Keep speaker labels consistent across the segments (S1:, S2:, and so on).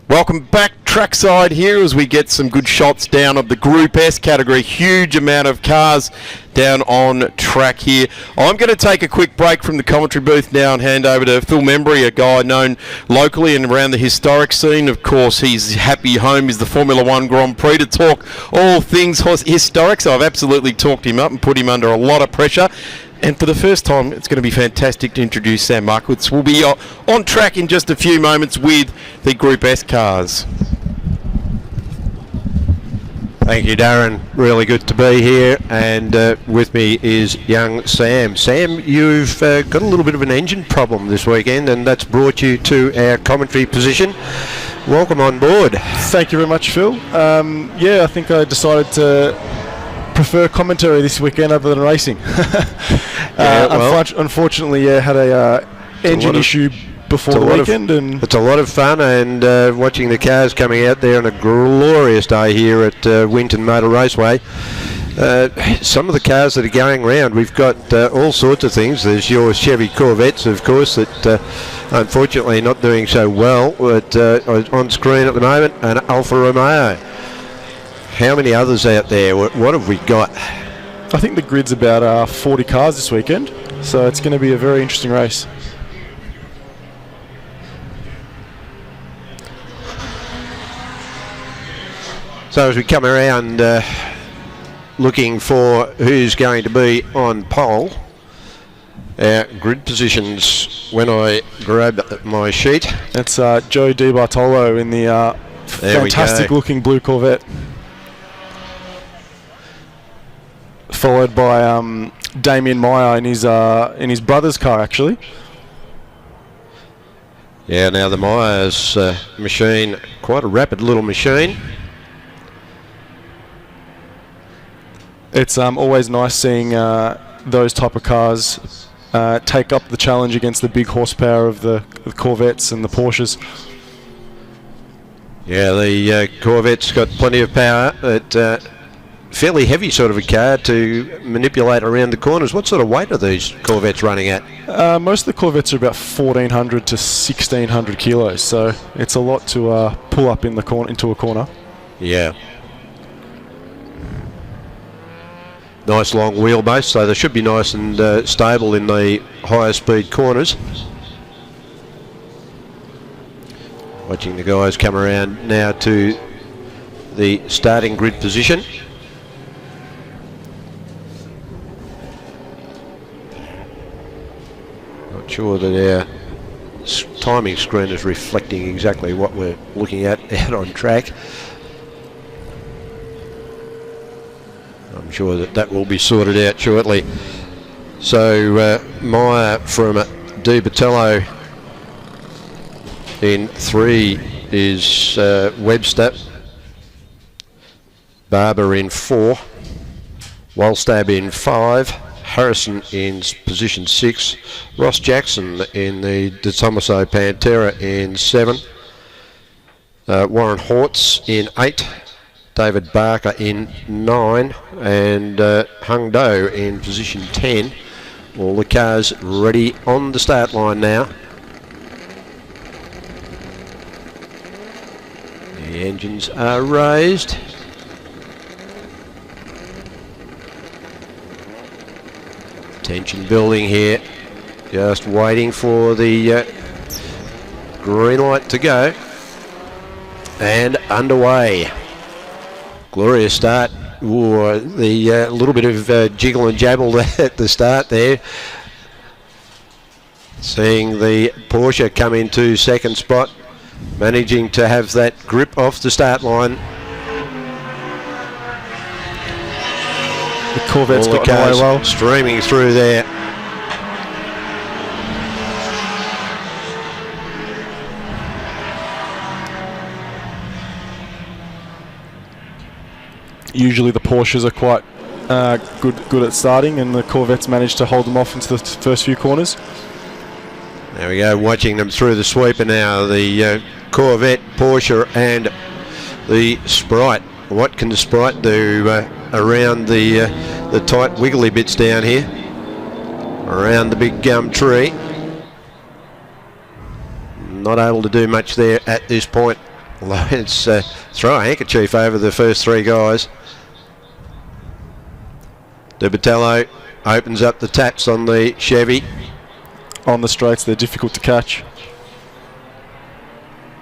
S1: Welcome back trackside here as we get some good shots down of the Group S category. Huge amount of cars down on track here. I'm going to take a quick break from the commentary booth now and hand over to Phil Membry, a guy known locally and around the historic scene. Of course, his happy home is the Formula One Grand Prix, to talk all things historic. So I've absolutely talked him up and put him under a lot of pressure. And for the first time, it's going to be fantastic to introduce Sam Markowitz. We'll be on track in just a few moments with the Group S cars.
S2: Thank you, Darren. Really good to be here, and with me is young Sam. Sam, you've got a little bit of an engine problem this weekend, and that's brought you to our commentary position. Welcome on board.
S3: Thank you very much, Phil. I think I decided to prefer commentary this weekend other than racing. Unfortunately, had a engine issue before the weekend, and
S2: it's a lot of fun, and watching the cars coming out there on a glorious day here at Winton Motor Raceway. Some of the cars that are going round, we've got all sorts of things. There's your Chevy Corvettes, of course, that unfortunately not doing so well, but on screen at the moment, and Alfa Romeo. How many others out there? What have we got?
S3: I think the grid's about 40 cars this weekend, so it's going to be a very interesting race.
S2: So as we come around looking for who's going to be on pole, our grid positions, when I grab my sheet.
S3: That's Joe Di Bartolo in the fantastic looking blue Corvette. Followed by Damien Meyer in his brother's car, actually.
S2: Yeah, now the Myers machine, quite a rapid little machine.
S3: It's always nice seeing those type of cars take up the challenge against the big horsepower of the Corvettes and the Porsches.
S2: Yeah, the Corvette's got plenty of power. Fairly heavy sort of a car to manipulate around the corners. What sort of weight are these Corvettes running at?
S3: Most of the Corvettes are about 1,400 to 1,600 kilos, so it's a lot to pull up in the into a corner.
S2: Yeah. Nice long wheelbase, so they should be nice and stable in the higher speed corners. Watching the guys come around now to the starting grid position. Not sure that our timing screen is reflecting exactly what we're looking at out on track. I'm sure that will be sorted out shortly. So Meyer from Di Bartolo in 3 is Webster. Barber in 4. Walstab in 5. Harrison in position 6. Ross Jackson in the De Tomaso Pantera in 7. Warren Hortz in 8. David Barker in 9, and Hung Do in position 10. All the cars ready on the start line now. The engines are raised. Tension building here. Just waiting for the green light to go. And underway. Glorious start. Ooh, the little bit of jiggle and jabble at the start there. Seeing the Porsche come into second spot, managing to have that grip off the start line.
S3: The Corvette's got away well.
S2: Streaming through there.
S3: Usually the Porsches are quite good at starting, and the Corvettes managed to hold them off into the first few corners.
S2: There we go, watching them through the sweeper now. The Corvette, Porsche and the Sprite. What can the Sprite do around the tight wiggly bits down here? Around the big gum tree. Not able to do much there at this point. Let's throw a handkerchief over the first three guys. De Botello opens up the taps on the Chevy.
S3: On the straights, they're difficult to catch.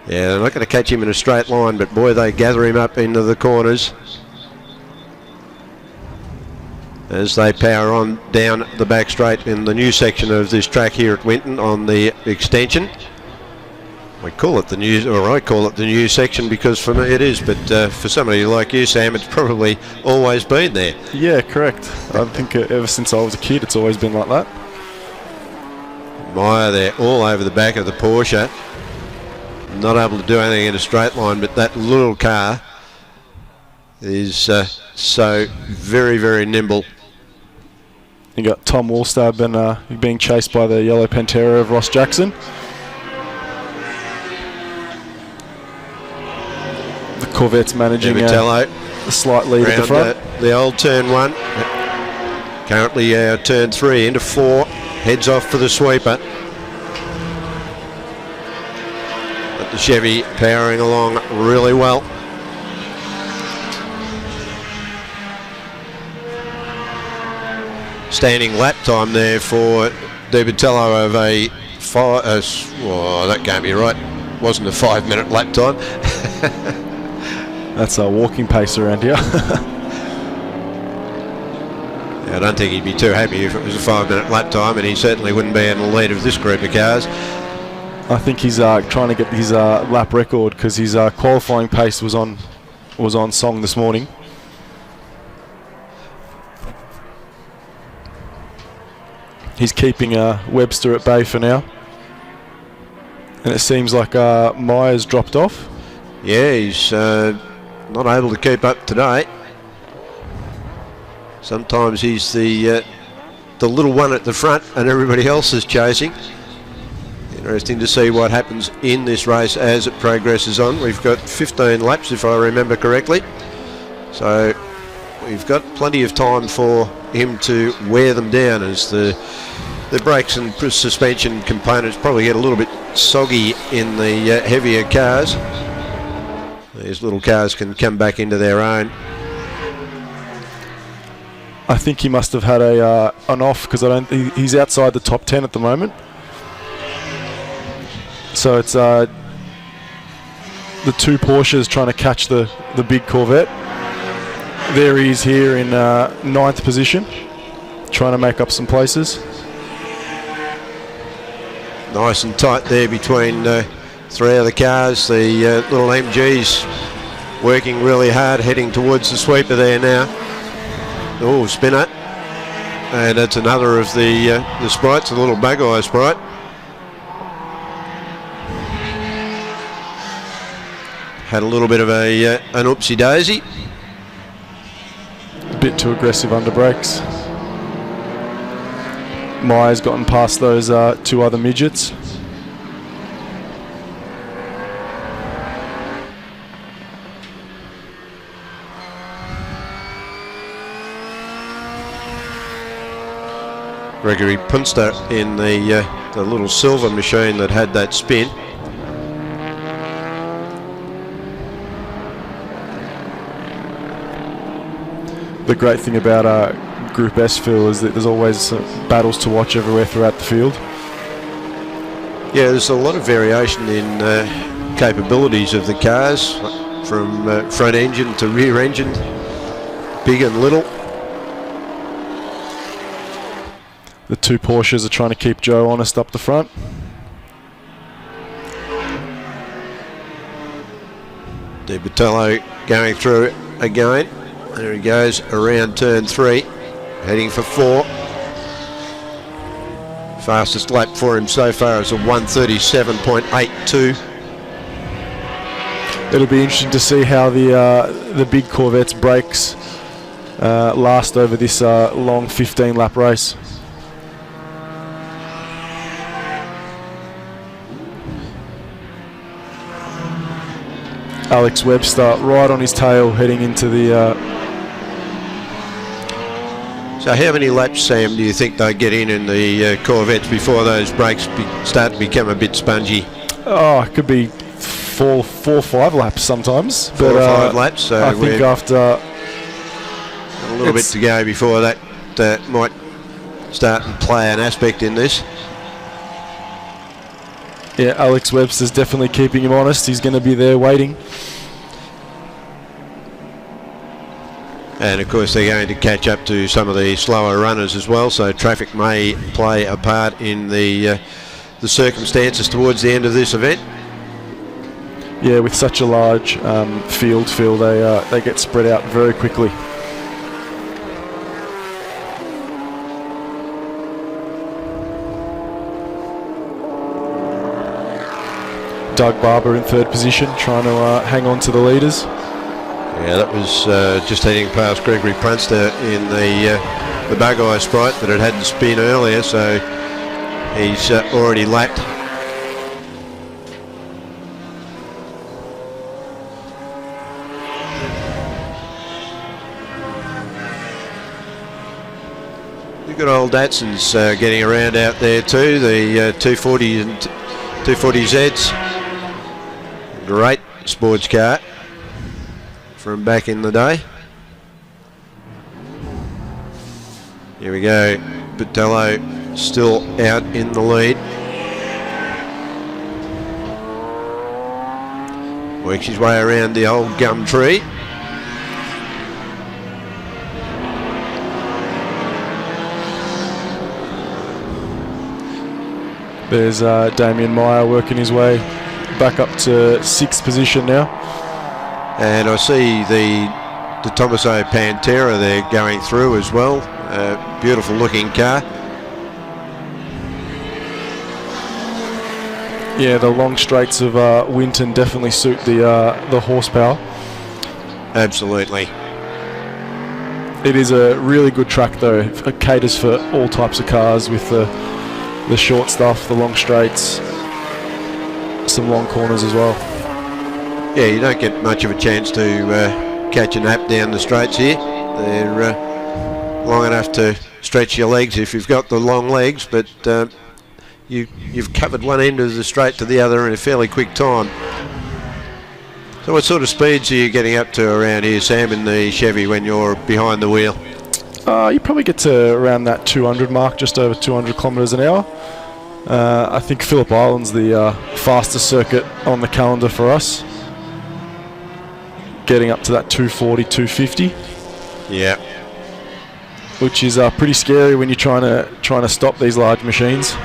S2: Yeah, they're not going to catch him in a straight line, but boy, they gather him up into the corners as they power on down the back straight in the new section of this track here at Winton on the extension. We call it the new, or I call it the new section because for me it is, but for somebody like you, Sam, it's probably always been there.
S3: Yeah, correct. I think ever since I was a kid, it's always been like that.
S2: Meyer there all over the back of the Porsche. Not able to do anything in a straight line, but that little car is so very, very nimble.
S3: You got Tom Wallstab being chased by the yellow Pantera of Ross Jackson. The Corvette's managing a slight lead at the front.
S2: The old turn one. Currently turn 3 into 4. Heads off for the sweeper. But the Chevy powering along really well. Standing lap time there for De Botello of a that can't be right. Wasn't a 5-minute lap time.
S3: That's a walking pace around here.
S2: I don't think he'd be too happy if it was a 5-minute lap time, and he certainly wouldn't be in the lead of this group of cars.
S3: I think he's trying to get his lap record because his qualifying pace was on song this morning. He's keeping Webster at bay for now, and it seems like Meyer's dropped off.
S2: Yeah, he's not able to keep up today. Sometimes he's the little one at the front and everybody else is chasing. Interesting to see what happens in this race as it progresses on. We've got 15 laps if I remember correctly. So we've got plenty of time for him to wear them down as the brakes and suspension components probably get a little bit soggy in the heavier cars. These little cars can come back into their own.
S3: I think he must have had an off because he's outside the top 10 at the moment. So it's the two Porsches trying to catch the big Corvette. There he is here in 9th position, trying to make up some places.
S2: Nice and tight there between 3 other cars. The little MG's working really hard, heading towards the sweeper there now. Oh, spinner. And that's another of the sprites, a little bug-eye sprite. Had a little bit of an oopsie-daisy.
S3: A bit too aggressive under brakes. Meyer's gotten past those 2 other midgets.
S2: Gregory Punster in the little silver machine that had that spin.
S3: The great thing about Group S, Phil, is that there's always battles to watch everywhere throughout the field.
S2: Yeah, there's a lot of variation in capabilities of the cars, from front engine to rear engine, big and little.
S3: The 2 Porsches are trying to keep Joe honest up the front.
S2: De Botello going through again. There he goes around turn 3, heading for 4. Fastest lap for him so far is a 1:37.82.
S3: It'll be interesting to see how the big Corvette's brakes last over this long 15-lap race. Alex Webster right on his tail heading into the...
S2: So how many laps, Sam, do you think they get in the Corvettes before those brakes start to become a bit spongy?
S3: Oh, it could be 4 or 5 laps sometimes.
S2: 4 or 5 laps. So
S3: I think
S2: we're
S3: after
S2: a little bit to go before that might start and play an aspect in this.
S3: Yeah, Alex Webster's definitely keeping him honest. He's going to be there waiting.
S2: And of course they're going to catch up to some of the slower runners as well, so traffic may play a part in the circumstances towards the end of this event.
S3: Yeah, with such a large field, Phil, they get spread out very quickly. Doug Barber in 3rd position, trying to hang on to the leaders.
S2: Yeah, that was just heading past Gregory Prunster in the Bug-Eye Sprite, but it had to spin earlier, so he's already lapped. Good old Datsun's getting around out there too, the 240 and 240Zs. Great sports car from back in the day. Here we go, Botello still out in the lead. Works his way around the old gum tree.
S3: There's Damien Meyer working his way back up to 6th position now.
S2: And I see the Tomaso Pantera there going through as well. Beautiful looking car.
S3: Yeah, the long straights of Winton definitely suit the horsepower.
S2: Absolutely.
S3: It is a really good track though. It caters for all types of cars with the short stuff, the long straights, some long corners as well.
S2: Yeah, you don't get much of a chance to catch a nap down the straights here. They're long enough to stretch your legs if you've got the long legs, but you've covered one end of the straight to the other in a fairly quick time. So what sort of speeds are you getting up to around here, Sam, in the Chevy when you're behind the wheel?
S3: You probably get to around that 200 mark, just over 200 kilometres an hour. I think Phillip Island's the fastest circuit on the calendar for us. Getting up to that 240, 250.
S2: Yeah.
S3: Which is pretty scary when you're trying to stop these large machines.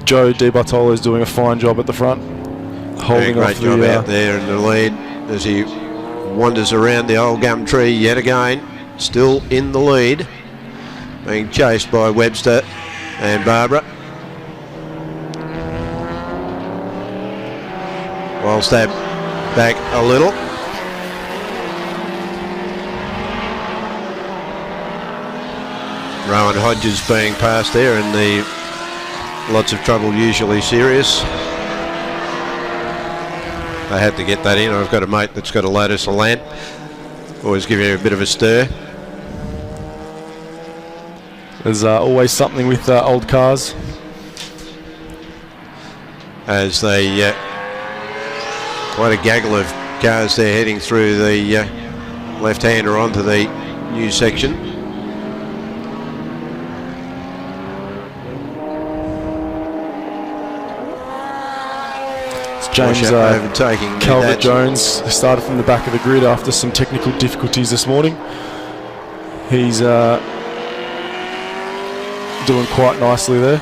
S3: Joe Di Bartolo is doing a fine job at the front, holding
S2: great
S3: off
S2: job
S3: the
S2: out there in the lead as he wanders around the old gum tree yet again. Still in the lead, being chased by Webster and Barbara. Wallstab back a little. Rowan Hodges being passed there, and the lots of trouble usually serious. I had to get that in. I've got a mate that's got a Lotus Elan. Always give you a bit of a stir.
S3: There's always something with old cars.
S2: As they quite a gaggle of cars there heading through the left-hander onto the new section.
S3: James
S2: overtaking
S3: Calvert-Jones started from the back of the grid after some technical difficulties this morning. He's doing quite nicely there.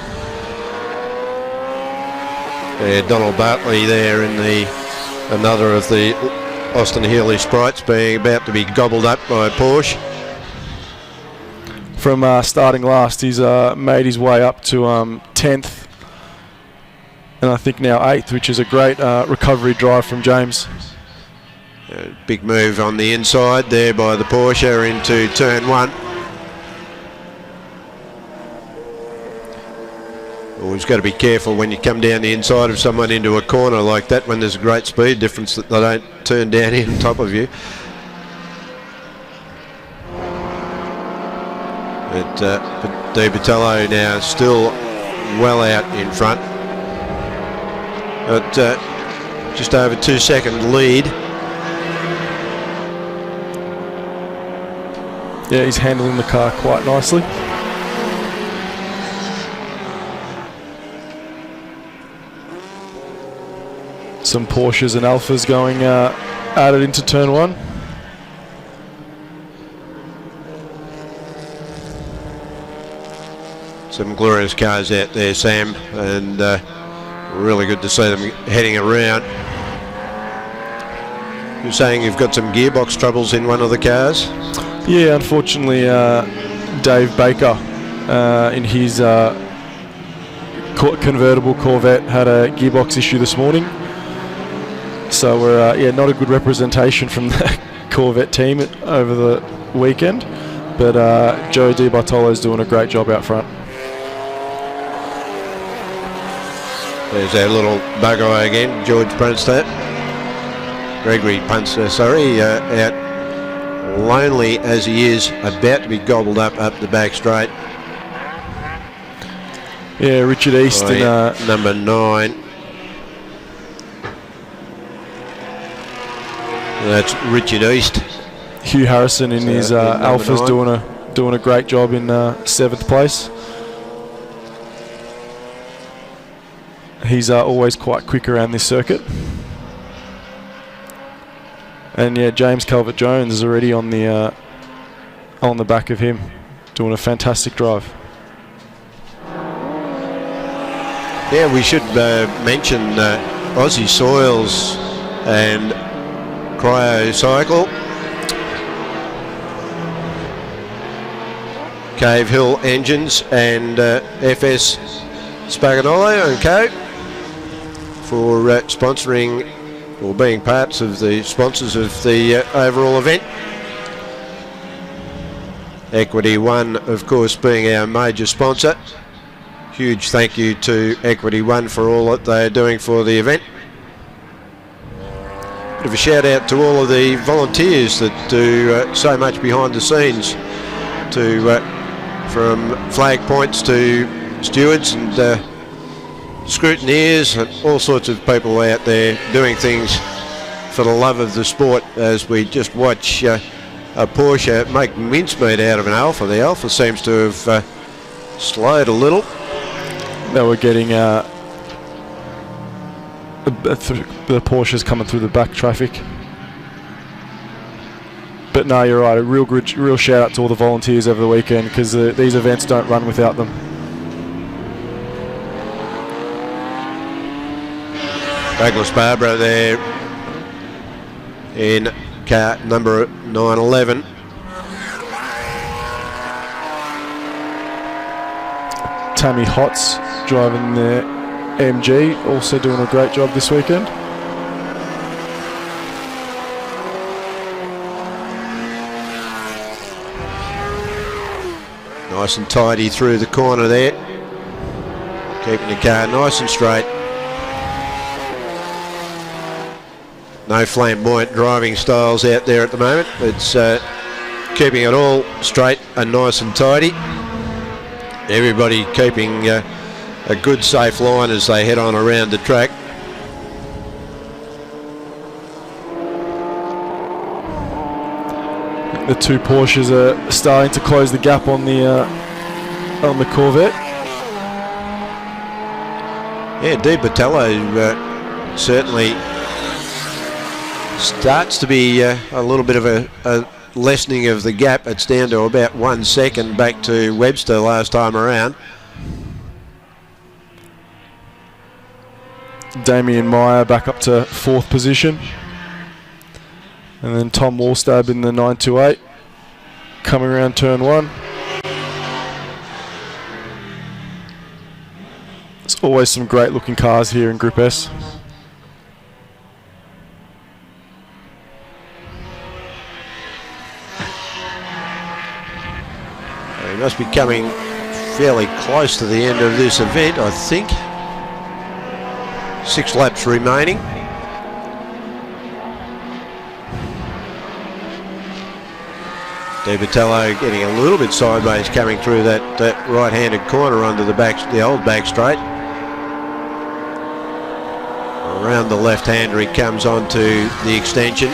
S2: Yeah, Donald Bartley there in another of the Austin Healey Sprites being about to be gobbled up by Porsche.
S3: From starting last, he's made his way up to 10th. And I think now 8th, which is a great recovery drive from James.
S2: Big move on the inside there by the Porsche into turn 1. Always got to be careful when you come down the inside of someone into a corner like that when there's a great speed difference that they don't turn down in on top of you. But Di Bartolo now still well out in front. But just over 2 second lead.
S3: Yeah, he's handling the car quite nicely. Some Porsches and Alphas going added into turn one.
S2: Some glorious cars out there, Sam, and really good to see them heading around. You're saying you've got some gearbox troubles in one of the cars?
S3: Yeah, unfortunately, Dave Baker in his convertible Corvette had a gearbox issue this morning. So we're not a good representation from the Corvette team over the weekend. But Joey Di Bartolo is doing a great job out front.
S2: There's our little bug eye again, George Punstad. Gregory Punstad, sorry, out lonely as he is, about to be gobbled up the back straight.
S3: Yeah, Richard East in
S2: number 9. That's Richard East.
S3: Hugh Harrison in his Alphas doing a great job in 7th place. He's always quite quick around this circuit. And yeah, James Calvert-Jones is already on the back of him, doing a fantastic drive.
S2: Yeah, we should mention Aussie Soils and Cryo Cycle, Cave Hill Engines and FS Spaganolo and Co. for sponsoring or being parts of the sponsors of the overall event. Equity One, of course, being our major sponsor. Huge thank you to Equity One for all that they are doing for the event. Bit of a shout out to all of the volunteers that do so much behind the scenes, from flag points to stewards and scrutineers and all sorts of people out there doing things for the love of the sport, as we just watch a Porsche make mincemeat out of an Alpha. The Alpha seems to have slowed a little.
S3: They were getting the Porsches coming through the back traffic. But no, you're right. A real shout out to all the volunteers over the weekend, because these events don't run without them.
S2: Douglas Barbara there in car number 911.
S3: Tammy Hotz driving the MG, also doing a great job this weekend.
S2: Nice and tidy through the corner there, keeping the car nice and straight. No flamboyant driving styles out there at the moment. It's keeping it all straight and nice and tidy. Everybody keeping a good safe line as they head on around the track.
S3: The two Porsches are starting to close the gap on the Corvette.
S2: Yeah, Di Bartolo certainly starts to be a little bit of a lessening of the gap. It's down to about 1 second back to Webster last time around.
S3: Damien Meyer back up to 4th position. And then Tom Wallstab in the 928 coming around turn 1. There's always some great looking cars here in Group S.
S2: We must be coming fairly close to the end of this event, I think. 6 laps remaining. Di Bartolo getting a little bit sideways coming through that right-handed corner onto the old back straight. Around the left-hander, he comes onto the extension.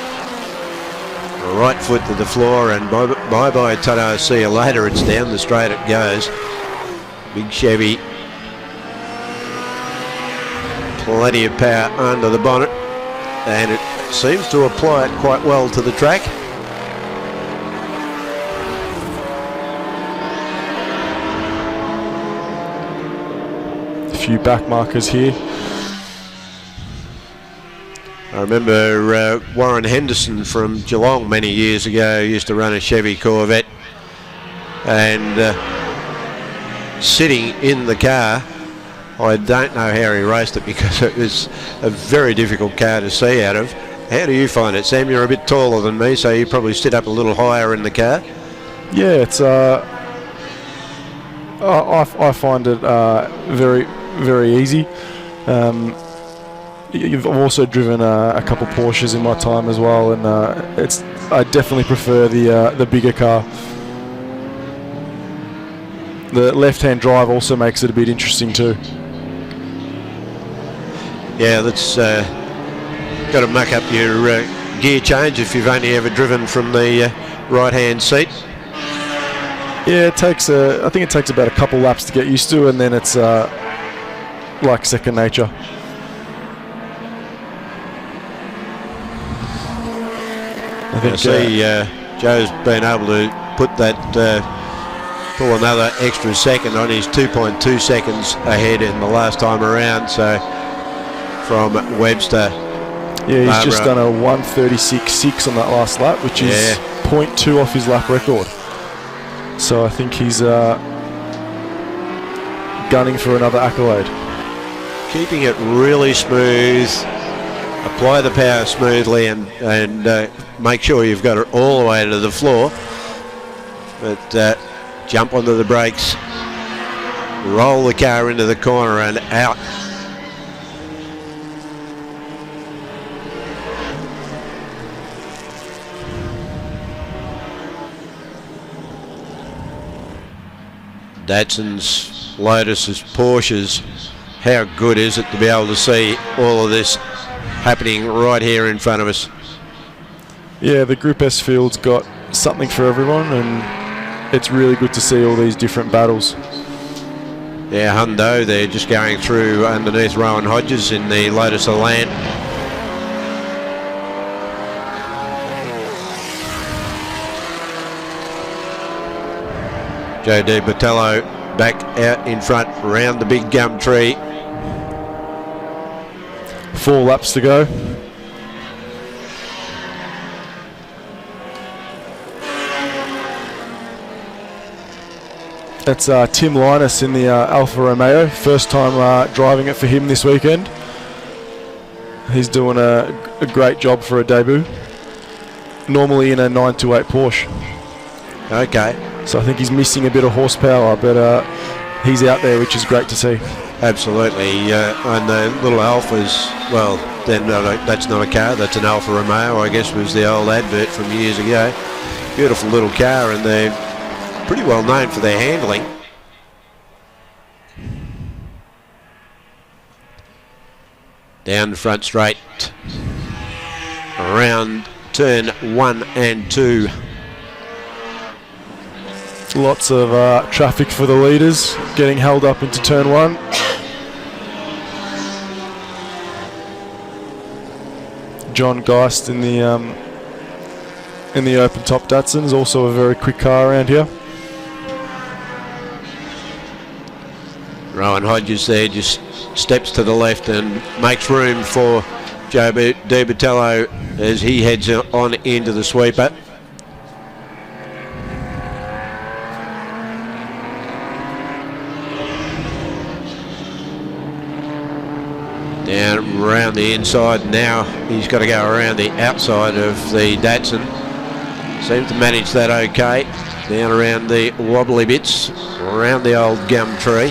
S2: Right foot to the floor, and bye-bye ta-da, see you later. It's down the straight it goes. Big Chevy. Plenty of power under the bonnet, and it seems to apply it quite well to the track.
S3: A few back markers here.
S2: I remember Warren Henderson from Geelong many years ago used to run a Chevy Corvette, and sitting in the car, I don't know how he raced it because it was a very difficult car to see out of. How do you find it, Sam? You're a bit taller than me, so you probably sit up a little higher in the car.
S3: Yeah, it's I find it very, very easy. You've also driven a couple Porsches in my time as well, and I definitely prefer the bigger car. The left-hand drive also makes it a bit interesting too.
S2: Yeah, that's got to muck up your gear change if you've only ever driven from the right-hand seat.
S3: Yeah, I think it takes about a couple laps to get used to, and then it's like second nature. I think
S2: Joe's been able to put that pull another extra second on. His 2.2 seconds ahead in the last time around, so from Webster.
S3: Yeah, he's just done a 1:36.6 on that last lap, which is 0.2 off his lap record. So I think he's gunning for another accolade.
S2: Keeping it really smooth, apply the power smoothly, and make sure you've got it all the way to the floor. But jump onto the brakes, roll the car into the corner and out. Datsuns, Lotuses, Porsches. How good is it to be able to see all of this happening right here in front of us?
S3: Yeah, the Group S field's got something for everyone, and it's really good to see all these different battles.
S2: Yeah, Hundo, they're just going through underneath Rowan Hodges in the Lotus Elan. Joe Di Bertello back out in front, around the big gum tree.
S3: 4 laps to go. That's Tim Linus in the Alfa Romeo. First time driving it for him this weekend. He's doing a great job for a debut. Normally in a 928 Porsche.
S2: Okay.
S3: So I think he's missing a bit of horsepower, but he's out there, which is great to see.
S2: Absolutely. And the little Alphas, well, then that's not a car, that's an Alfa Romeo, I guess was the old advert from years ago. Beautiful little car, and they're pretty well known for their handling. Down the front straight, around turn 1 and 2.
S3: Lots of traffic for the leaders, getting held up into turn 1. John Geist in the open top Datsun is also a very quick car around here.
S2: Rowan Hodges there just steps to the left and makes room for Joe Di Bertello as he heads on into the sweeper. Down around the inside now, he's got to go around the outside of the Datsun. Seems to manage that okay. Down around the wobbly bits, around the old gum tree.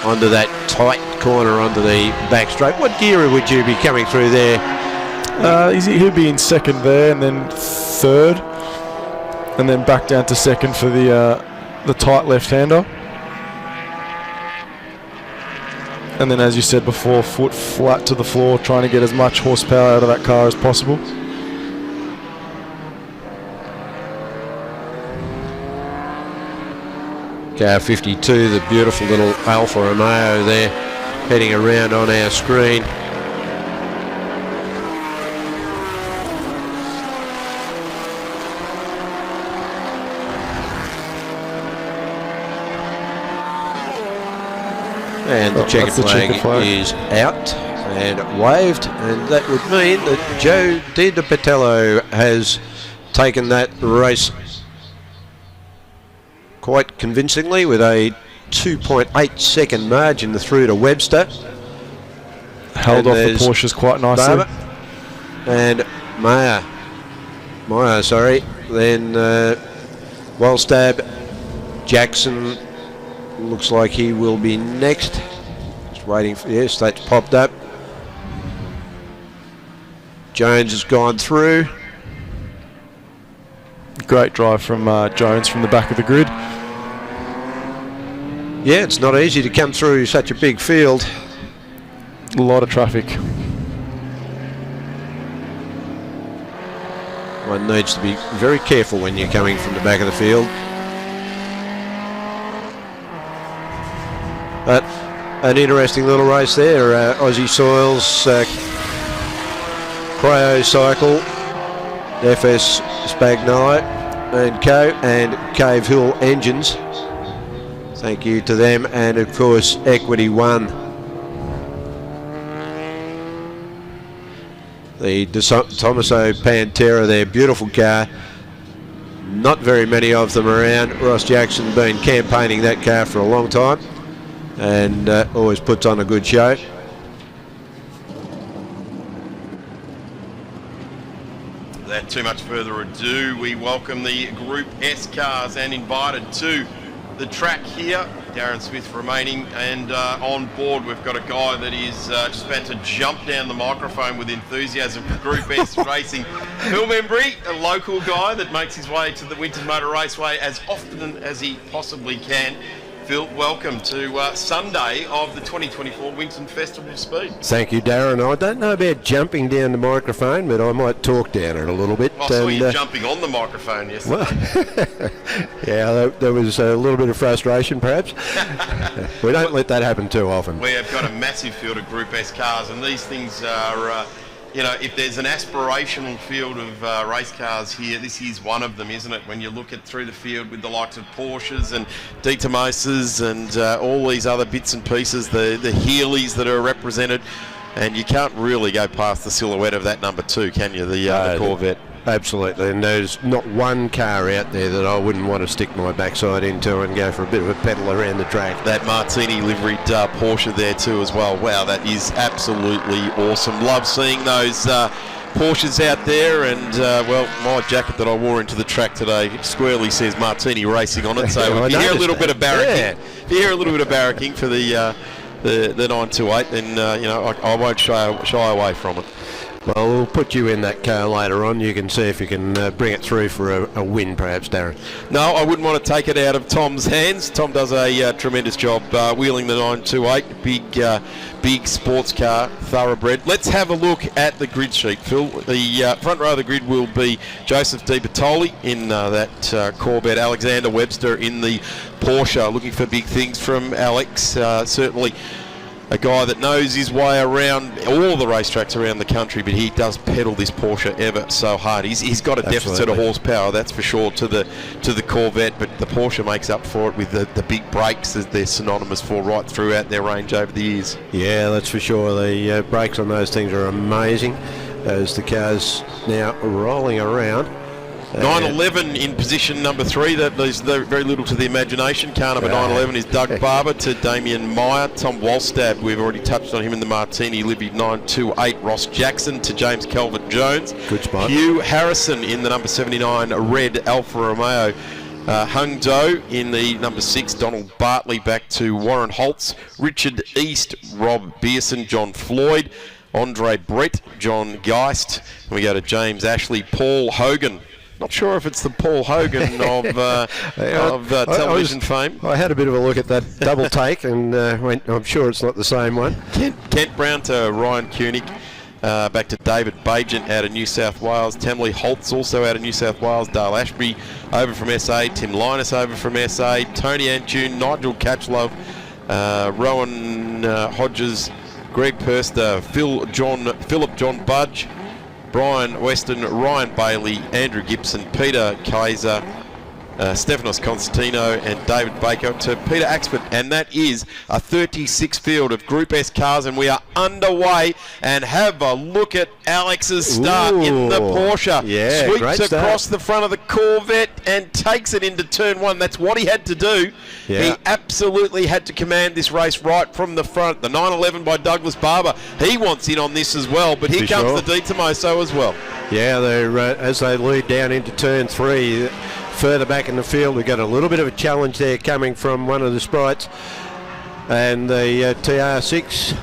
S2: Onto that tight corner onto the back straight. What gear would you be coming through there?
S3: He'll be in second there, and then third, and then back down to second for the tight left-hander. And then, as you said before, foot flat to the floor, trying to get as much horsepower out of that car as possible.
S2: Car 52, the beautiful little Alfa Romeo there, heading around on our screen. And the checkered flag is out and waved, and that would mean that Joe Di Patello has taken that race quite convincingly with a 2.8 second margin through to Webster.
S3: Held off the Porsches quite nicely.
S2: Barber and Meyer, sorry. Then Wallstab, Jackson looks like he will be next. Just waiting for, yes, that's popped up. Jones has gone through.
S3: Great drive from Jones from the back of the grid.
S2: Yeah, it's not easy to come through such a big field.
S3: A lot of traffic.
S2: One needs to be very careful when you're coming from the back of the field. But an interesting little race there. Aussie Soils, Cryo Cycle, FS Spagnolo and Co. and Cave Hill Engines. Thank you to them, and of course Equity One. The Tomaso Pantera there, beautiful car. Not very many of them around. Ross Jackson been campaigning that car for a long time and always puts on a good show.
S1: Without too much further ado, we welcome the Group S cars and invited to the track here. Darren Smith remaining, and on board we've got a guy that is just about to jump down the microphone with enthusiasm for Group S racing. Phil Membry, a local guy that makes his way to the Winton Motor Raceway as often as he possibly can. Phil, welcome to Sunday of the 2024 Winton Festival of Speed.
S2: Thank you, Darren. I don't know about jumping down the microphone, but I might talk down it a little bit.
S1: I saw you jumping on the microphone yesterday.
S2: Well, yeah, there was a little bit of frustration, perhaps. We don't let that happen too often.
S1: We have got a massive field of Group S cars, and these things are... you know, if there's an aspirational field of race cars here, this is one of them, isn't it? When you look at through the field with the likes of Porsches and De Tomosas and all these other bits and pieces, the Healeys that are represented, and you can't really go past the silhouette of that number 2, can you? The Corvette.
S2: Absolutely, and there's not one car out there that I wouldn't want to stick my backside into and go for a bit of a pedal around the track.
S1: That Martini liveried Porsche there too as well. Wow, that is absolutely awesome. Love seeing those Porsches out there, and well, my jacket that I wore into the track today squarely says Martini Racing on it, so if you hear a little bit of barracking, if you hear a little bit of barracking for the 928, then you know, I won't shy away from it.
S2: Well, we'll put you in that car later on. You can see if you can bring it through for a win, perhaps, Darren.
S1: No, I wouldn't want to take it out of Tom's hands. Tom does a tremendous job wheeling the 928, big sports car, thoroughbred. Let's have a look at the grid sheet, Phil. The front row of the grid will be Joseph Di Bartoli in that Corvette, Alexander Webster in the Porsche. Looking for big things from Alex, certainly. A guy that knows his way around all the racetracks around the country, but he does pedal this Porsche ever so hard. He's got a deficit of horsepower, that's for sure, to the Corvette, but the Porsche makes up for it with the big brakes that they're synonymous for right throughout their range over the years.
S2: Yeah, that's for sure. The brakes on those things are amazing as the car's now rolling around.
S1: 911 in position number 3. That leaves very little to the imagination. Car number 911 is Doug Barber to Damien Meyer. Tom Wallstab, we've already touched on him in the Martini Livy 928. Ross Jackson to James Calvert-Jones.
S2: Good spot.
S1: Hugh Harrison in the number 79 red Alfa Romeo. Hung Do in the number 6, Donald Bartley back to Warren Holtz. Richard East, Rob Beerson, John Floyd, Andre Brett, John Geist. And we go to James Ashley, Paul Hogan Not sure if it's the Paul Hogan of television fame.
S2: I had a bit of a look at that double take and went, I'm sure it's not the same one.
S1: Kent Brown to Ryan Koenig. Back to David Bagent out of New South Wales. Tamley Holtz also out of New South Wales. Dale Ashby over from SA. Tim Linus over from SA. Tony Antune, Nigel Catchlove, Rowan Hodges, Greg Purster, Philip John Budge, Brian Weston, Ryan Bailey, Andrew Gibson, Peter Kaiser, Stephanos Constantino and David Baker to Peter Axford, and that is a 36 field of Group S cars, and we are underway. And have a look at Alex's start in the Porsche.
S2: Yeah,
S1: sweeps across the front of the Corvette and takes it into turn one. That's what he had to do.
S2: Yeah.
S1: He absolutely had to command this race right from the front. The 911 by Douglas Barber, he wants in on this as well, but here comes the Di Tomaso as well.
S2: Yeah, they're as they lead down into turn three. Further back in the field, we've got a little bit of a challenge there coming from one of the Sprites and the TR6.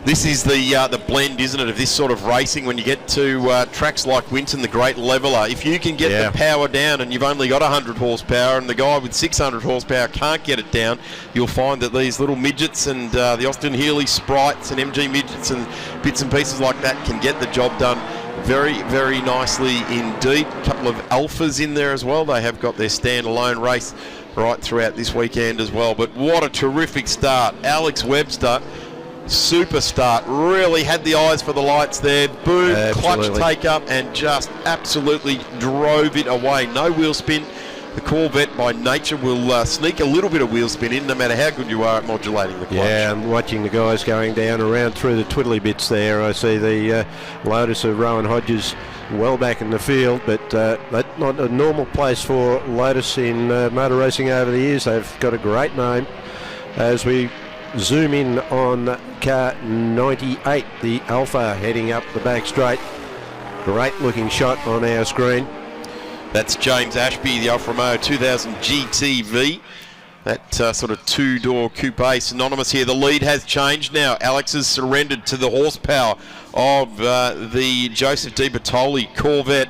S1: This is the blend, isn't it, of this sort of racing when you get to tracks like Winton, the great leveller. If you can get the power down and you've only got 100 horsepower and the guy with 600 horsepower can't get it down, you'll find that these little midgets and the Austin Healey Sprites and MG midgets and bits and pieces like that can get the job done very, very nicely indeed. A couple of alphas in there as well. They have got their standalone race right throughout this weekend as well. But what a terrific start. Alex Webster, super start. Really had the eyes for the lights there. Boom, clutch take up and just absolutely drove it away. No wheel spin. The Corvette by nature will sneak a little bit of wheel spin in no matter how good you are at modulating the clutch. Yeah,
S2: I'm watching the guys going down around through the twiddly bits there. I see the Lotus of Rowan Hodges well back in the field, but that's not a normal place for Lotus in motor racing over the years. They've got a great name. As we zoom in on car 98, the Alpha heading up the back straight. Great looking shot on our screen.
S1: That's James Ashby, the Alfa Romeo 2000 GTV. That sort of two-door coupe synonymous here. The lead has changed now. Alex has surrendered to the horsepower of the Joseph Di Bertoli Corvette,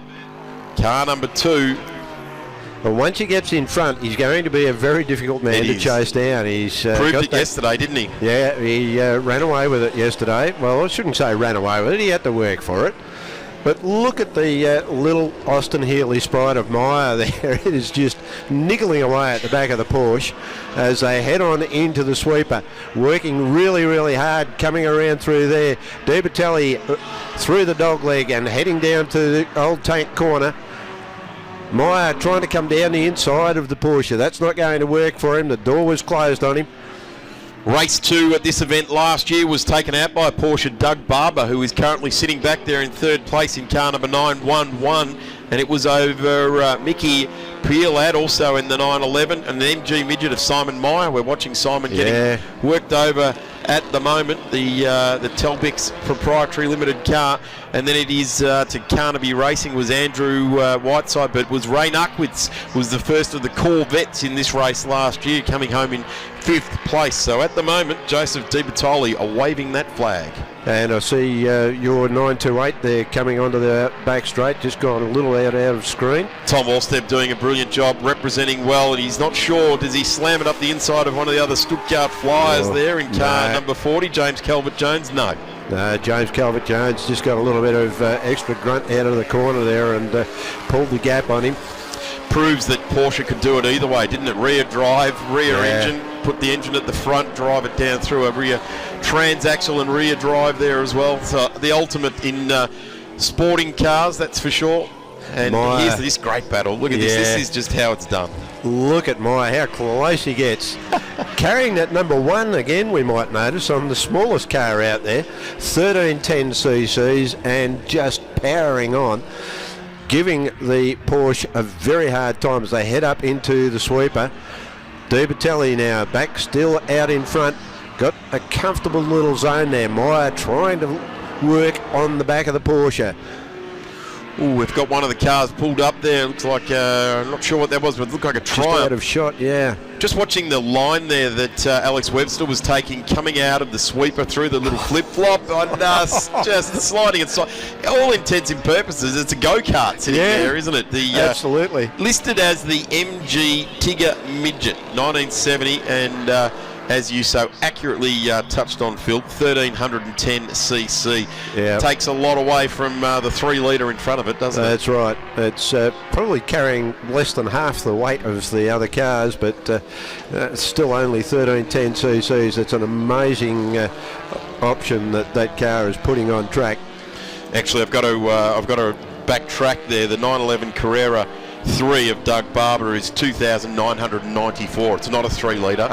S1: car number 2.
S2: Well, once he gets in front, he's going to be a very difficult man to chase down. He's
S1: proved it yesterday, didn't he?
S2: Yeah, he ran away with it yesterday. Well, I shouldn't say ran away with it. He had to work for it. But look at the little Austin Healey Sprite of Meyer there. It is just niggling away at the back of the Porsche as they head on into the sweeper. Working really, really hard, coming around through there. Di Bertoli through the dog leg and heading down to the old tank corner. Meyer trying to come down the inside of the Porsche. That's not going to work for him. The door was closed on him.
S1: Race 2 at this event last year was taken out by Porsche Doug Barber, who is currently sitting back there in third place in car number 911, and it was over Mickey Pierlad, also in the 911, and the MG midget of Simon Meyer. We're watching Simon getting worked over at the moment, the Telbix proprietary limited car, and then it is to Carnaby Racing was Andrew Whiteside, but was Ray Nuckwitz was the first of the Corvettes in this race last year, coming home in 5th place. So at the moment, Joseph Di Bertoli are waving that flag.
S2: And I see your 928 there coming onto the back straight, just gone a little out of screen.
S1: Tom Alsteb doing a brilliant job, representing well, and he's not sure, does he slam it up the inside of one of the other Stuttgart Flyers there in car number 40, James Calvert-Jones? No.
S2: James Calvert-Jones just got a little bit of extra grunt out of the corner there and pulled the gap on him.
S1: Proves that Porsche could do it either way, didn't it? Rear drive, rear engine, put the engine at the front, drive it down through a rear transaxle and rear drive there as well. So the ultimate in sporting cars, that's for sure. And here's this great battle. Look at this. This is just how it's done.
S2: Look at Meyer, how close he gets. Carrying that number 1 again, we might notice, on the smallest car out there, 1310 cc's, and just powering on, giving the Porsche a very hard time as they head up into the sweeper. Di Bertoli now back, still out in front. Got a comfortable little zone there. Meyer trying to work on the back of the Porsche.
S1: Ooh, we've got one of the cars pulled up there. Looks like, I'm not sure what that was, but it looked like a
S2: Just out
S1: Triumph.
S2: of shot, yeah.
S1: Just watching the line there that Alex Webster was taking, coming out of the sweeper through the little flip-flop, and just sliding inside. All intents and purposes, it's a go-kart sitting there, isn't it? The
S2: Absolutely.
S1: listed as the MG Tigger Midget, 1970, and as you so accurately touched on, Phil, 1310cc.
S2: Yeah.
S1: Takes a lot away from the 3-litre in front of it, doesn't it?
S2: That's right. It's probably carrying less than half the weight of the other cars, but still only 1310 cc's. It's an amazing option that car is putting on track.
S1: Actually, I've got to backtrack there. The 911 Carrera 3 of Doug Barber is 2,994. It's not a 3-litre.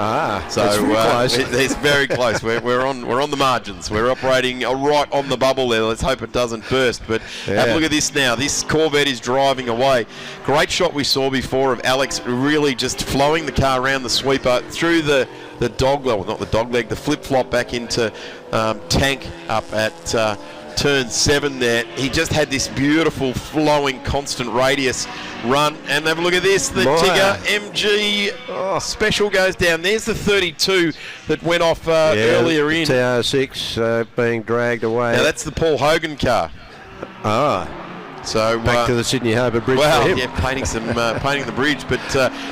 S2: So that's very close.
S1: It's very close. We're on the margins. We're operating right on the bubble there. Let's hope it doesn't burst. But have a look at this now. This Corvette is driving away. Great shot we saw before of Alex really just flowing the car around the sweeper through the dog leg, well, not the dog leg, the flip-flop back into tank up at turn 7 there. He just had this beautiful flowing constant radius run, and have a look at this, the Tigger MG special goes down. There's the 32 that went off earlier in.
S2: TR6 being dragged away.
S1: Now that's the Paul Hogan car. So
S2: back to the Sydney Harbour Bridge.
S1: Well,
S2: for him.
S1: yeah, painting the bridge, but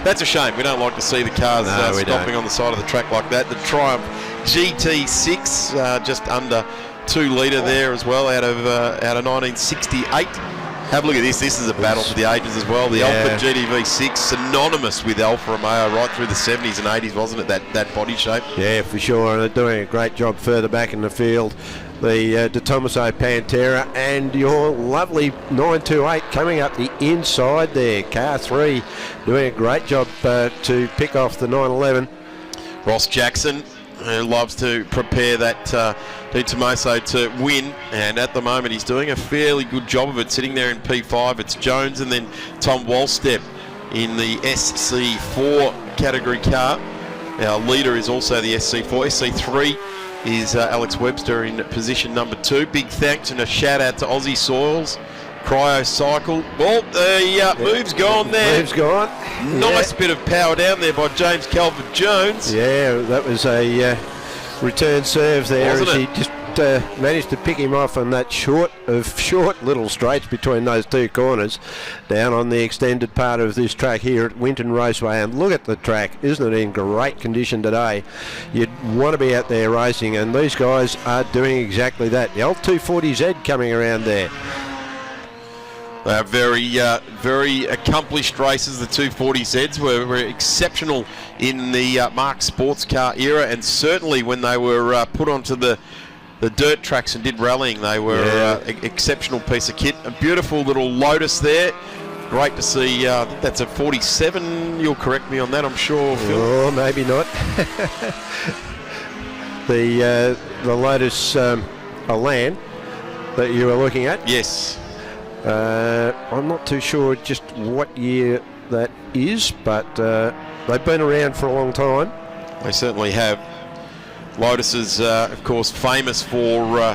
S1: that's a shame. We don't like to see the cars stopping on the side of the track like that. The Triumph GT6 just under 2-litre there as well, out of 1968. Have a look at this. This is a battle for the ages as well. The Alfa GTV6, synonymous with Alfa Romeo right through the 70s and 80s, wasn't it? That body shape.
S2: Yeah, for sure. And they're doing a great job further back in the field. The De Tomaso Pantera and your lovely 928 coming up the inside there. Car 3 doing a great job to pick off the 911.
S1: Ross Jackson, who loves to prepare that De Tomaso to win, and at the moment he's doing a fairly good job of it, sitting there in P5. It's Jones and then Tom Wallstep in the SC4 category car. Our leader is also the SC4. SC3 is Alex Webster in position number 2. Big thanks and a shout out to Aussie Soils, Cryo Cycle. Well, the move's gone there.
S2: Move's gone.
S1: Nice bit of power down there by James Calvert-Jones.
S2: Yeah, that was a return serve there.
S1: Wasn't
S2: as
S1: it?
S2: he just managed to pick him off on that short little straights between those two corners down on the extended part of this track here at Winton Raceway. And look at the track, isn't it in great condition today? You'd want to be out there racing, and these guys are doing exactly that. The old 240Z coming around there.
S1: Very accomplished races. The 240Zs were exceptional in the Mark sports car era, and certainly when they were put onto the dirt tracks and did rallying, they were exceptional piece of kit. A beautiful little Lotus there. Great to see. I think that's a 47. You'll correct me on that, I'm sure, Phil.
S2: Oh, maybe not. The Lotus Elan that you were looking at.
S1: Yes.
S2: I'm not too sure just what year that is, but they've been around for a long time.
S1: They certainly have. Lotus is, of course, famous for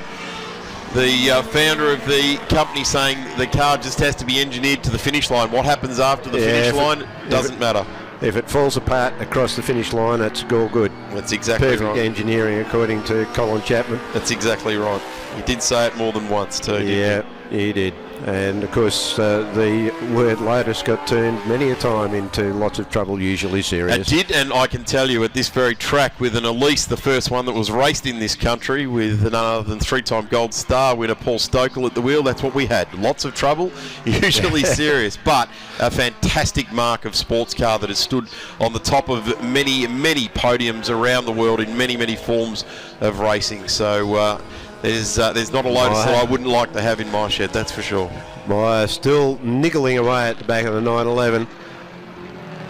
S1: the founder of the company saying the car just has to be engineered to the finish line. What happens after the finish line doesn't matter.
S2: If it falls apart across the finish line, it's all good.
S1: That's exactly
S2: Perfect
S1: right.
S2: engineering, according to Colin Chapman.
S1: That's exactly right. He did say it more than once too.
S2: Yeah, he did. And of course, the word Lotus got turned many a time into lots of trouble, usually serious.
S1: It did, and I can tell you at this very track with an Elise, the first one that was raced in this country, with none other than 3-time Gold Star winner Paul Stokel at the wheel. That's what we had. Lots of trouble, usually serious, but a fantastic mark of sports car that has stood on the top of many, many podiums around the world in many, many forms of racing. So there's not a Lotus that I wouldn't like to have in my shed, that's for sure.
S2: Meyer still niggling away at the back of the 911.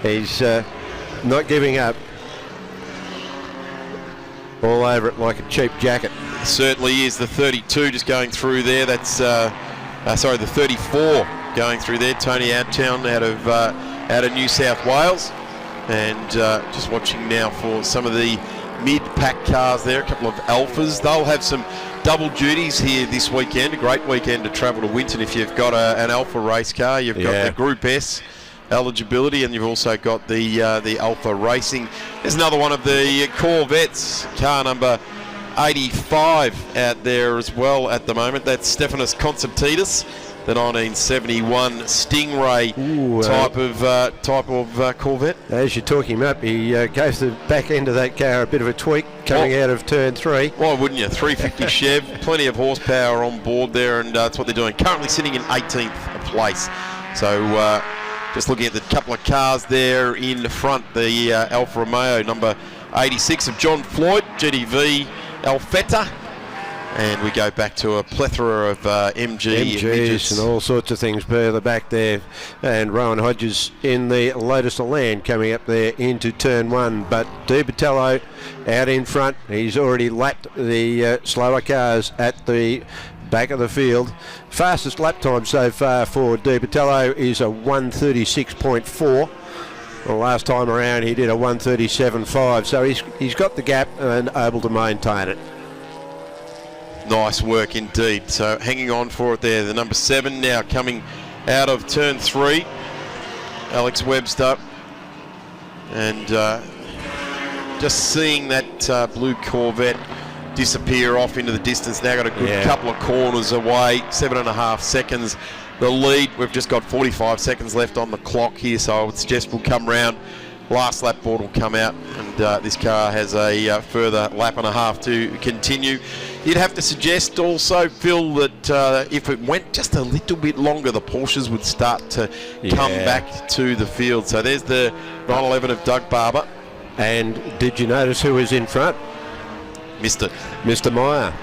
S2: He's not giving up. All over it like a cheap jacket.
S1: Certainly is. The 32 just going through there. That's sorry, the 34 going through there. Tony Outtown out of New South Wales, and just watching now for some of the mid-pack cars there. A couple of Alphas. They'll have some double duties here this weekend. A great weekend to travel to Winton if you've got an Alpha race car. You've got the Group S eligibility, and you've also got the Alpha Racing. There's another one of the Corvettes, car number 85 out there as well at the moment. That's Stephanus Conceptitis, the 1971 Stingray type of Corvette.
S2: As you're talking him up, he gave the back end of that car a bit of a tweak coming out of turn 3.
S1: Why wouldn't you? 350 Chev, plenty of horsepower on board there, and that's what they're doing. Currently sitting in 18th place. So just looking at the couple of cars there in front, the Alfa Romeo number 86 of John Floyd, GTV Alfetta. And we go back to a plethora of MGs
S2: and all sorts of things further back there. And Rowan Hodges in the Lotus Elan coming up there into turn 1. But Di Batello out in front. He's already lapped the slower cars at the back of the field. Fastest lap time so far for Di Batello is a 1:36.4. The last time around he did a 1:37.5. So he's got the gap and able to maintain it.
S1: Nice work indeed. So hanging on for it there. The number 7 now coming out of turn 3. Alex Webster. And just seeing that blue Corvette disappear off into the distance. Now got a good couple of corners away. 7.5 seconds the lead. We've just got 45 seconds left on the clock here, so I would suggest we'll come round. Last lap board will come out, and this car has a further lap and a half to continue. You'd have to suggest also, Phil, that if it went just a little bit longer, the Porsches would start to come back to the field. So there's the 911 of Doug Barber.
S2: And did you notice who was in front? Mr. Meyer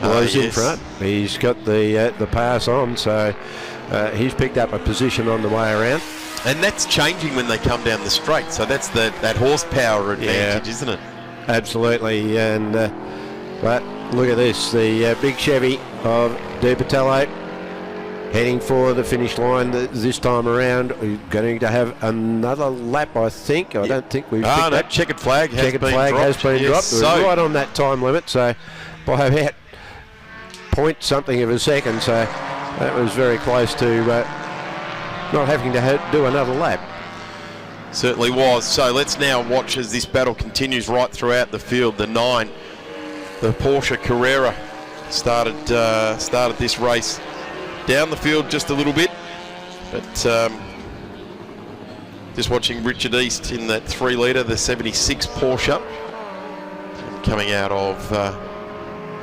S2: was in front. He's got the pass on, so he's picked up a position on the way around.
S1: And that's changing when they come down the straight. So that's that horsepower advantage, isn't it?
S2: Absolutely. And but look at this, the big Chevy of Di Batello heading for the finish line this time around. We're going to have another lap, I think. I don't think we've picked that.
S1: Checkered flag has been dropped.
S2: Yes, we're right on that time limit, so by about point something of a second, so that was very close to not having to do another lap.
S1: Certainly was. So let's now watch as this battle continues right throughout the field. The 9, the Porsche Carrera, started this race down the field just a little bit, but just watching Richard East in that 3 litre, the 76 Porsche, coming out of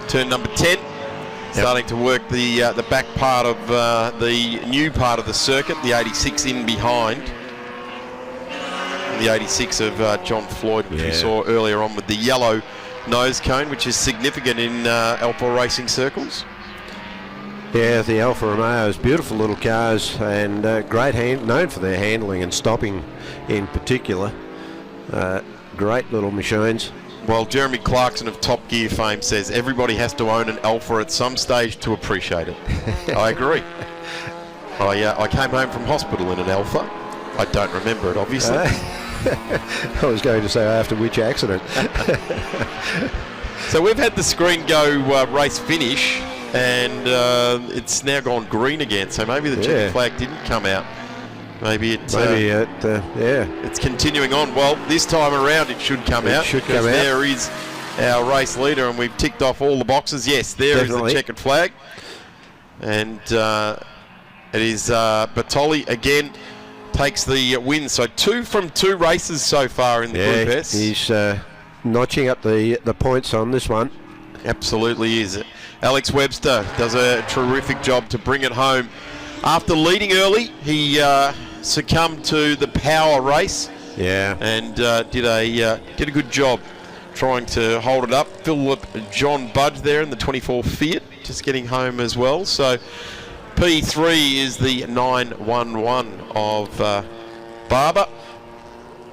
S1: turn number 10. Starting to work the back part of the new part of the circuit, the 86 in behind. The 86 of John Floyd, which we saw earlier on with the yellow nose cone, which is significant in Alpha racing circles.
S2: Yeah, the Alfa Romeos, beautiful little cars, and known for their handling and stopping in particular. Great little machines.
S1: Well, Jeremy Clarkson of Top Gear fame says everybody has to own an Alpha at some stage to appreciate it. I agree. I came home from hospital in an Alpha. I don't remember it, obviously.
S2: I was going to say after which accident.
S1: So we've had the screen go race finish, and it's now gone green again. So maybe the checkered flag didn't come out. Maybe it's continuing on. Well, this time around it should come out. There is our race leader, and we've ticked off all the boxes. Yes, there is the checkered flag, and it is Bertoli again takes the win. So 2 from 2 races so far in the Group S.
S2: He's notching up the points on this one.
S1: Absolutely is. Alex Webster does a terrific job to bring it home. After leading early, he succumbed to the power race. And did a good job trying to hold it up. Philip John Budge there in the 24 Fiat, just getting home as well. So P3 is the 911 of Barber.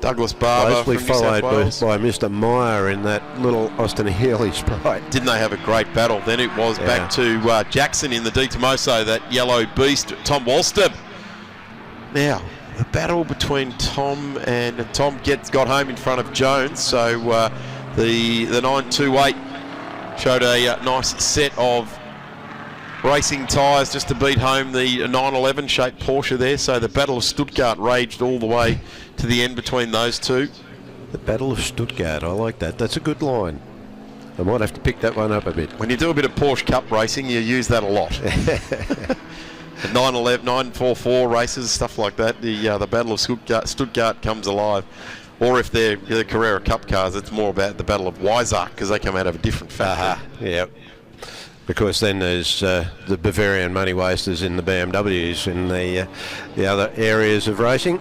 S1: Douglas Barber.
S2: Closely
S1: from
S2: followed
S1: New South
S2: by
S1: Wales.
S2: Mr. Meyer in that little Austin Healey Sprite.
S1: Didn't they have a great battle? Then it was back to Jackson in the De Tomaso, that yellow beast, Tom Walston. Now, the battle between Tom and Tom got home in front of Jones, so the 928 showed a nice set of racing tyres just to beat home the 911 shaped Porsche there. So the Battle of Stuttgart raged all the way to the end between those two.
S2: The Battle of Stuttgart, I like that. That's a good line. I might have to pick that one up a bit.
S1: When you do a bit of Porsche Cup racing, you use that a lot. The 911, 944 races, stuff like that. The Battle of Stuttgart comes alive. Or if they're the Carrera Cup cars, it's more about the Battle of Weissach because they come out of a different factory.
S2: Yeah. Because then there's the Bavarian money wasters in the BMWs in the other areas of racing.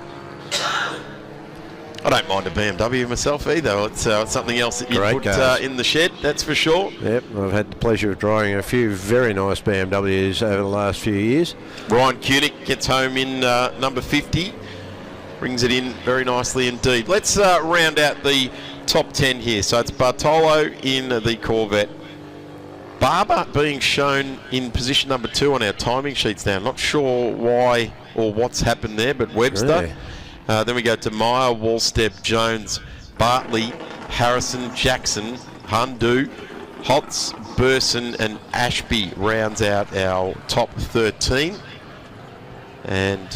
S1: I don't mind a BMW myself either. It's something else that you
S2: Great
S1: put in the shed, that's for sure.
S2: Yep, I've had the pleasure of driving a few very nice BMWs over the last few years.
S1: Ryan Koenig gets home in number 50. Brings it in very nicely indeed. Let's round out the top 10 here. So it's Bartolo in the Corvette. Barber being shown in position number 2 on our timing sheets now. Not sure why or what's happened there, but Webster.
S2: Really?
S1: Then we go to Meyer, Wallstep, Jones, Bartley, Harrison, Jackson, Hundu, Hotz, Burson and Ashby rounds out our top 13. And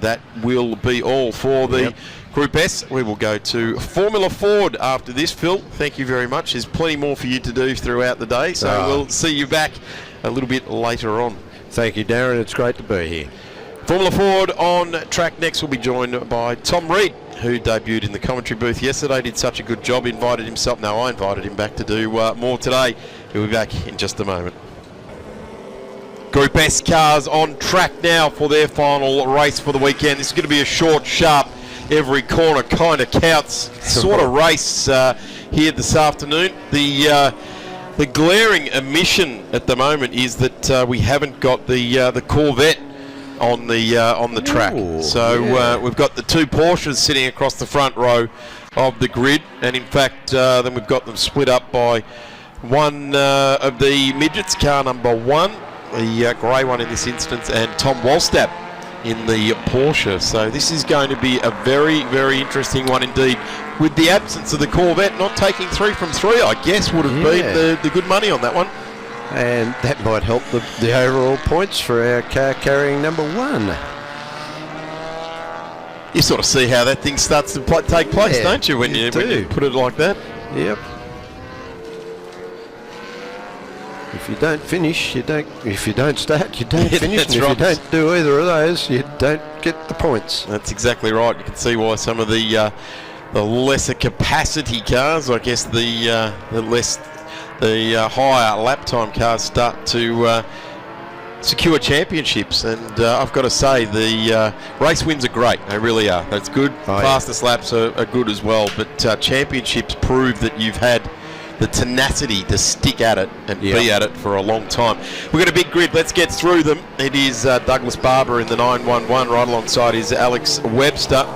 S1: that will be all for the Group S. We will go to Formula Ford after this, Phil. Thank you very much. There's plenty more for you to do throughout the day, so we'll see you back a little bit later on.
S2: Thank you, Darren. It's great to be here.
S1: Formula Ford on track next. We'll be joined by Tom Reed, who debuted in the commentary booth yesterday. Did such a good job. Invited himself. No, I invited him back to do more today. He'll be back in just a moment. Group S cars on track now for their final race for the weekend. This is going to be a short, sharp, every corner kind of counts sort of race here this afternoon. The glaring omission at the moment is that we haven't got the Corvette on the track.
S2: Ooh,
S1: so we've got the two Porsches sitting across the front row of the grid, and in fact then we've got them split up by one of the midgets, car number 1, the grey one in this instance, and Tom Wallstep in the Porsche. So this is going to be a very, very interesting one indeed. With the absence of the Corvette, not taking 3 from 3, I guess would have been the good money on that one.
S2: And that might help the overall points for our car carrying number 1.
S1: You sort of see how that thing starts to take place, don't you, when you put it like that?
S2: Yep. If you don't finish, you don't. If you don't start, you don't finish. And if you don't do either of those, you don't get the points.
S1: That's exactly right. You can see why some of the lesser capacity cars, I guess the higher lap time cars, start to secure championships. And I've got to say, the race wins are great. They really are. That's good. Fastest laps are good as well. But championships prove that you've had the tenacity to stick at it and be at it for a long time. We've got a big grid. Let's get through them. It is Douglas Barber in the 911. Right alongside is Alex Webster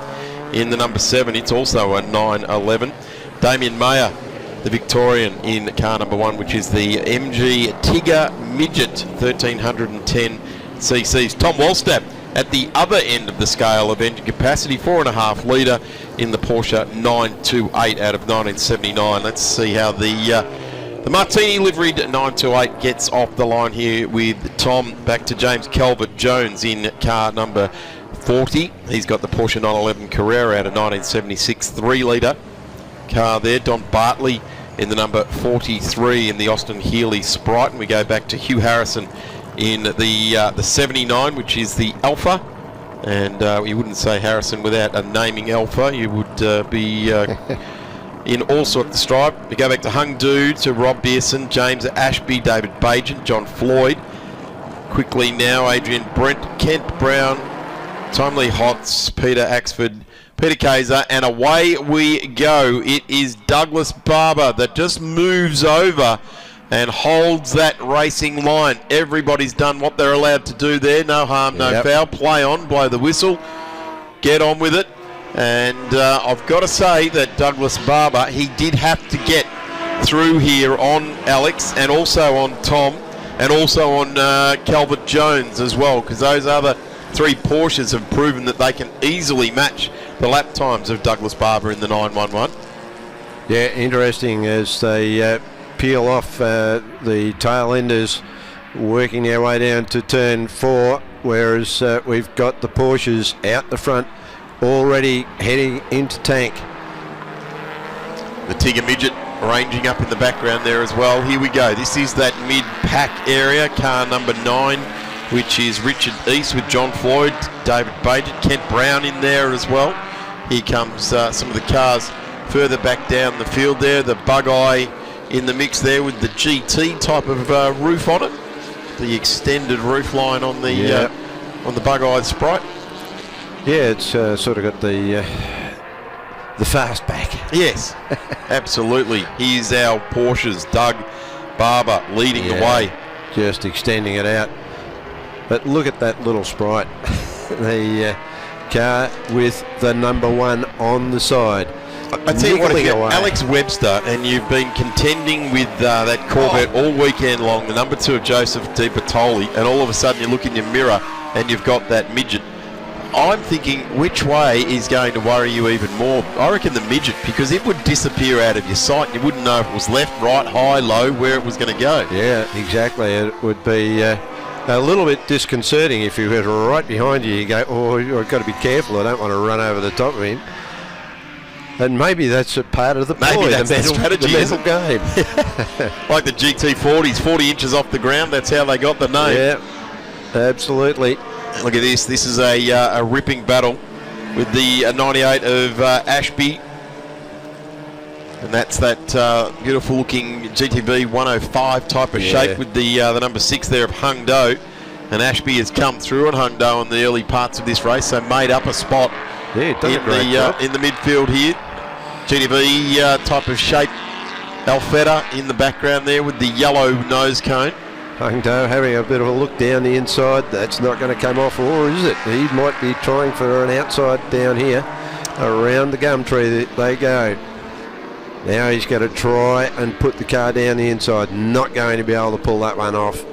S1: in the number 7. It's also a 911. Damien Mayer, the Victorian, in car number 1, which is the MG Tigger Midget 1310 cc's. Tom Wallstep at the other end of the scale of engine capacity, 4.5 litre in the Porsche 928 out of 1979. Let's see how the Martini liveried 928 gets off the line here with Tom. Back to James Calvert-Jones in car number 40. He's got the Porsche 911 Carrera out of 1976 3 litre car there. Don Bartley in the number 43 in the Austin Healey Sprite. And we go back to Hugh Harrison in the 79, which is the Alpha. And you wouldn't say Harrison without a naming Alpha. You would be in all sorts of stripe. We go back to Hung Du, to Rob Beerson, James Ashby, David Bajan, John Floyd. Quickly now, Adrian Brent, Kent Brown, Tom Lee Hotz, Peter Axford, Peter Kaiser, and away we go. It is Douglas Barber that just moves over and holds that racing line. Everybody's done what they're allowed to do there. No harm, no foul. Play on, blow the whistle, get on with it. And I've got to say that Douglas Barber, he did have to get through here on Alex and also on Tom and also on Calvert-Jones as well, because those other 3 Porsches have proven that they can easily match the lap times of Douglas Barber in the 911.
S2: Yeah, interesting as they peel off the tail enders, working their way down to turn 4, whereas we've got the Porsches out the front already heading into tank.
S1: The Tigger Midget ranging up in the background there as well. Here we go. This is that mid-pack area, car number 9, which is Richard East with John Floyd, David Bajet, Kent Brown in there as well. Here comes some of the cars further back down the field there. The Bug-Eye in the mix there with the GT type of roof on it. The extended roof line on the Bug-Eye Sprite.
S2: Yeah, it's sort of got the fastback.
S1: Yes, absolutely. Here's our Porsches. Doug Barber leading the way.
S2: Just extending it out. But look at that little Sprite. The car with the number 1 on the side.
S1: I tell you what, if you're
S2: away.
S1: Alex Webster and you've been contending with that Corvette all weekend long, the number 2 of Joseph Di Bartoli, and all of a sudden you look in your mirror and you've got that midget, I'm thinking, which way is going to worry you even more? I reckon the midget, because it would disappear out of your sight. You wouldn't know if it was left, right, high, low, where it was going to go.
S2: Yeah, exactly. It would be a little bit disconcerting if you were right behind you. You go, oh, I've got to be careful. I don't want to run over the top of him. And maybe that's a part of the ploy,
S1: Maybe that's the strategy,
S2: the mental game.
S1: Like the GT40s, 40 inches off the ground. That's how they got the name.
S2: Yeah, absolutely.
S1: Look at this. This is a ripping battle with the 98 of Ashby. And that's that beautiful looking GTV 105 type of shape with the number 6 there of Hung Do. And Ashby has come through on Hung Do in the early parts of this race, so made up a spot in the midfield here. GTV type of shape. Alfetta in the background there with the yellow nose cone.
S2: Hung Do having a bit of a look down the inside. That's not going to come off, or is it? He might be trying for an outside down here. Around the gum tree they go. Now he's going to try and put the car down the inside. Not going to be able to pull that one off.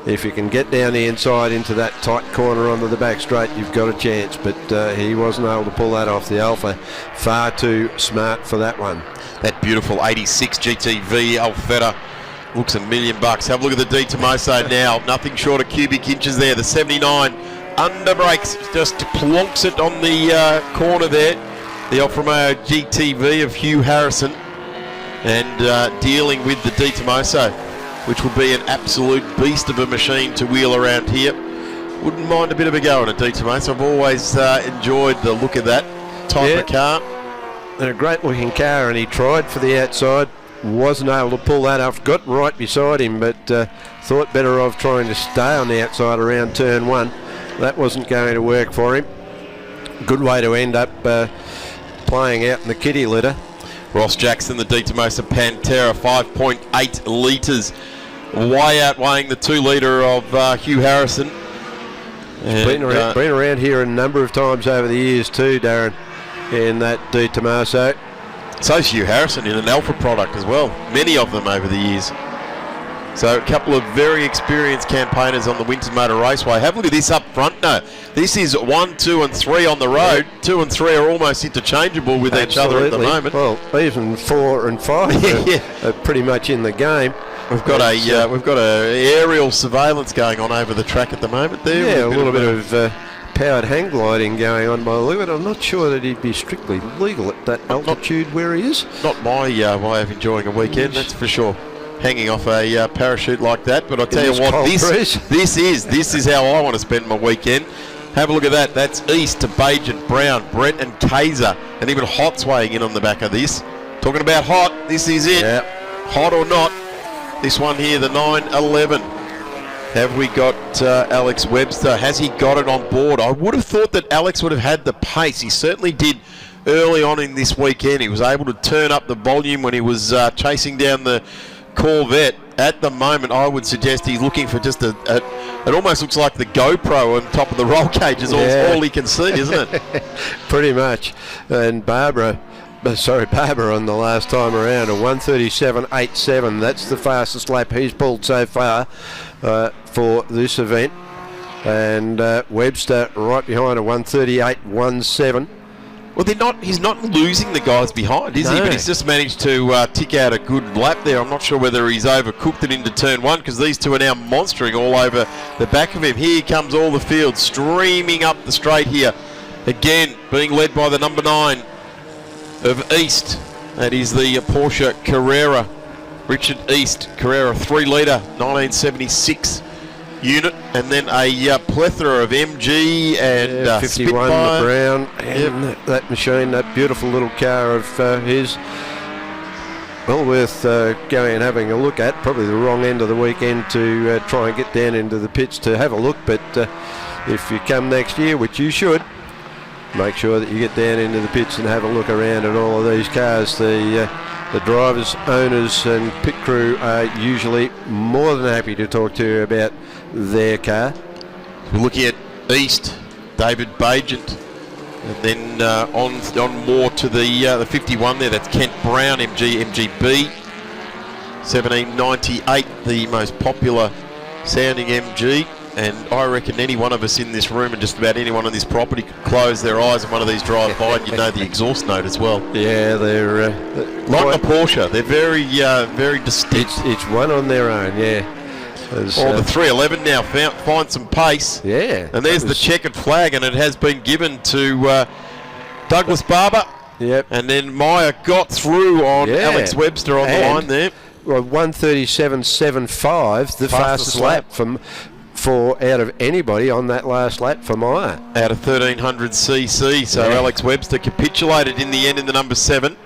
S2: If you can get down the inside into that tight corner onto the back straight, you've got a chance. But he wasn't able to pull that off. The Alpha far too smart for that one.
S1: That beautiful 86 GTV Alfetta looks $1 million. Have a look at the D Tomaso now. Nothing short of cubic inches there. The 79 under brakes, just plonks it on the corner there. The Alfa Romeo GTV of Hugh Harrison, and dealing with the D Tomaso, which will be an absolute beast of a machine to wheel around here. Wouldn't mind a bit of a go on a D Tomaso. I've always enjoyed the look of that type of car.
S2: And a great looking car, and he tried for the outside, wasn't able to pull that off, got right beside him, but thought better of trying to stay on the outside around turn 1. That wasn't going to work for him. Good way to end up playing out in the kitty litter.
S1: Ross Jackson, the D Tomaso Pantera, 5.8 litres, way outweighing the 2 litre of Hugh Harrison.
S2: Been around here a number of times over the years too, Darren, in that D Tomaso.
S1: So's Hugh Harrison in an Alpha product as well. Many of them over the years. So a couple of very experienced campaigners on the Winton Motor Raceway. Have a look at this up front now. This is 1, 2 and 3 on the road. 2 and 3 are almost interchangeable with each other at the moment.
S2: Well, even 4 and 5 are pretty much in the game.
S1: We've got a aerial surveillance going on over the track at the moment there.
S2: Yeah, a little bit of powered hang gliding going on by the look of it. I'm not sure that he'd be strictly legal at that altitude where he is.
S1: Not my way of enjoying a weekend, that's for sure. Hanging off a parachute like that, but I'll tell you what, this is how I want to spend my weekend. Have a look at that. That's East to Bajan, Brown, Brett and Kaiser, and even Hot's weighing in on the back of this. Talking about Hot, this is it.
S2: Yep.
S1: Hot or not, this one here, the 911. Have we got Alex Webster? Has he got it on board? I would have thought that Alex would have had the pace. He certainly did early on in this weekend. He was able to turn up the volume when he was chasing down the Corvette. At the moment, I would suggest he's looking for just it almost looks like the GoPro on top of the roll cage is all he can see, isn't it?
S2: Pretty much. And Barbara on the last time around, a 1:37.87. That's the fastest lap he's pulled so far for this event. And Webster right behind, a 1:38.17.
S1: Well, they're not. He's not losing the guys behind, is he?
S2: No.
S1: But he's just managed to tick out a good lap there. I'm not sure whether he's overcooked it into turn one, because these two are now monstering all over the back of him. Here comes all the field streaming up the straight here. Again, being led by the number 9 of East. That is the Porsche Carrera. Richard East Carrera, 3 litre, 1976 unit, and then a plethora of MG and
S2: 51
S1: Spitfire.
S2: Brown, and that machine, that beautiful little car of his, well worth going and having a look at. Probably the wrong end of the weekend to try and get down into the pits to have a look, but if you come next year, which you should, make sure that you get down into the pits and have a look around at all of these cars. The drivers, owners and pit crew are usually more than happy to talk to you about their car.
S1: We're looking at East, David Bagent, and then on more to the 51 there. That's Kent Brown, MGB, 1798, the most popular sounding MG. And I reckon any one of us in this room and just about anyone on this property could close their eyes and one of these drive by and you know the exhaust note as well.
S2: Yeah, they're
S1: like a Porsche. They're very, very distinct.
S2: It's one on their own, yeah.
S1: The 311 now find some pace.
S2: Yeah.
S1: And there's the checkered flag, and it has been given to Douglas Barber.
S2: Yep.
S1: And then Meyer got through on Alex Webster on the line there.
S2: Well, 1:37.75, the fastest lap for out of anybody on that last lap for Meyer.
S1: Out of 1300cc, so Alex Webster capitulated in the end in the number 7.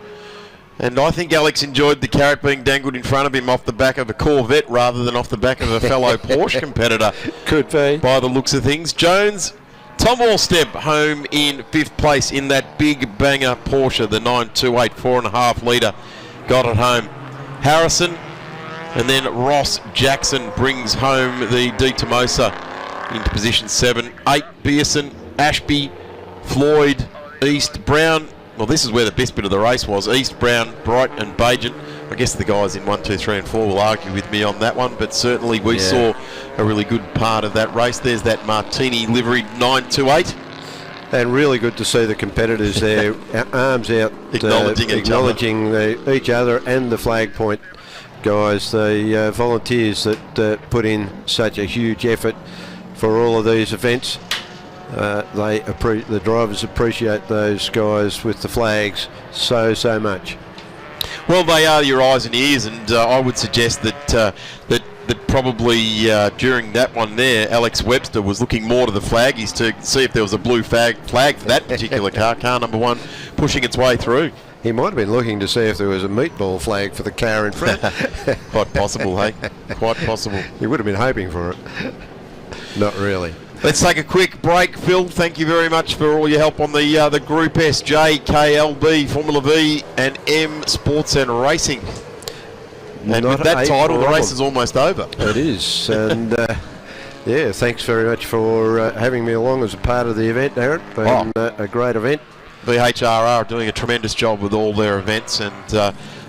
S1: And I think Alex enjoyed the carrot being dangled in front of him off the back of a Corvette rather than off the back of a fellow Porsche competitor.
S2: Could be.
S1: By the looks of things. Jones, Tom Wallstep home in 5th place in that big banger Porsche, the 928 4.5 litre. Got it home. Harrison, and then Ross Jackson brings home the De Tomosa into position 7. 8, Beerson, Ashby, Floyd, East, Brown. Well, this is where the best bit of the race was. East, Brown, Bright and Bagent. I guess the guys in 1, 2, 3 and 4 will argue with me on that one, but certainly we saw a really good part of that race. There's that Martini liveried 928.
S2: And really good to see the competitors there, arms out,
S1: acknowledging
S2: each other and the flag point guys, the volunteers that put in such a huge effort for all of these events. The drivers appreciate those guys with the flags so much.
S1: Well, they are your eyes and ears, and I would suggest that probably during that one there, Alex Webster was looking more to the flaggies to see if there was a blue flag for that particular car number 1, pushing its way through.
S2: He might have been looking to see if there was a meatball flag for the car in front.
S1: Quite possible, hey? Quite possible.
S2: He would have been hoping for it. Not really.
S1: Let's take a quick break, Phil. Thank you very much for all your help on the Group S, J, KLB, Formula V, and M Sports and Racing. And with that title, the race is almost over.
S2: It is, and thanks very much for having me along as a part of the event, Darren. Been a great event.
S1: VHRR are doing a tremendous job with all their events, and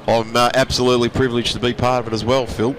S1: I'm absolutely privileged to be part of it as well, Phil.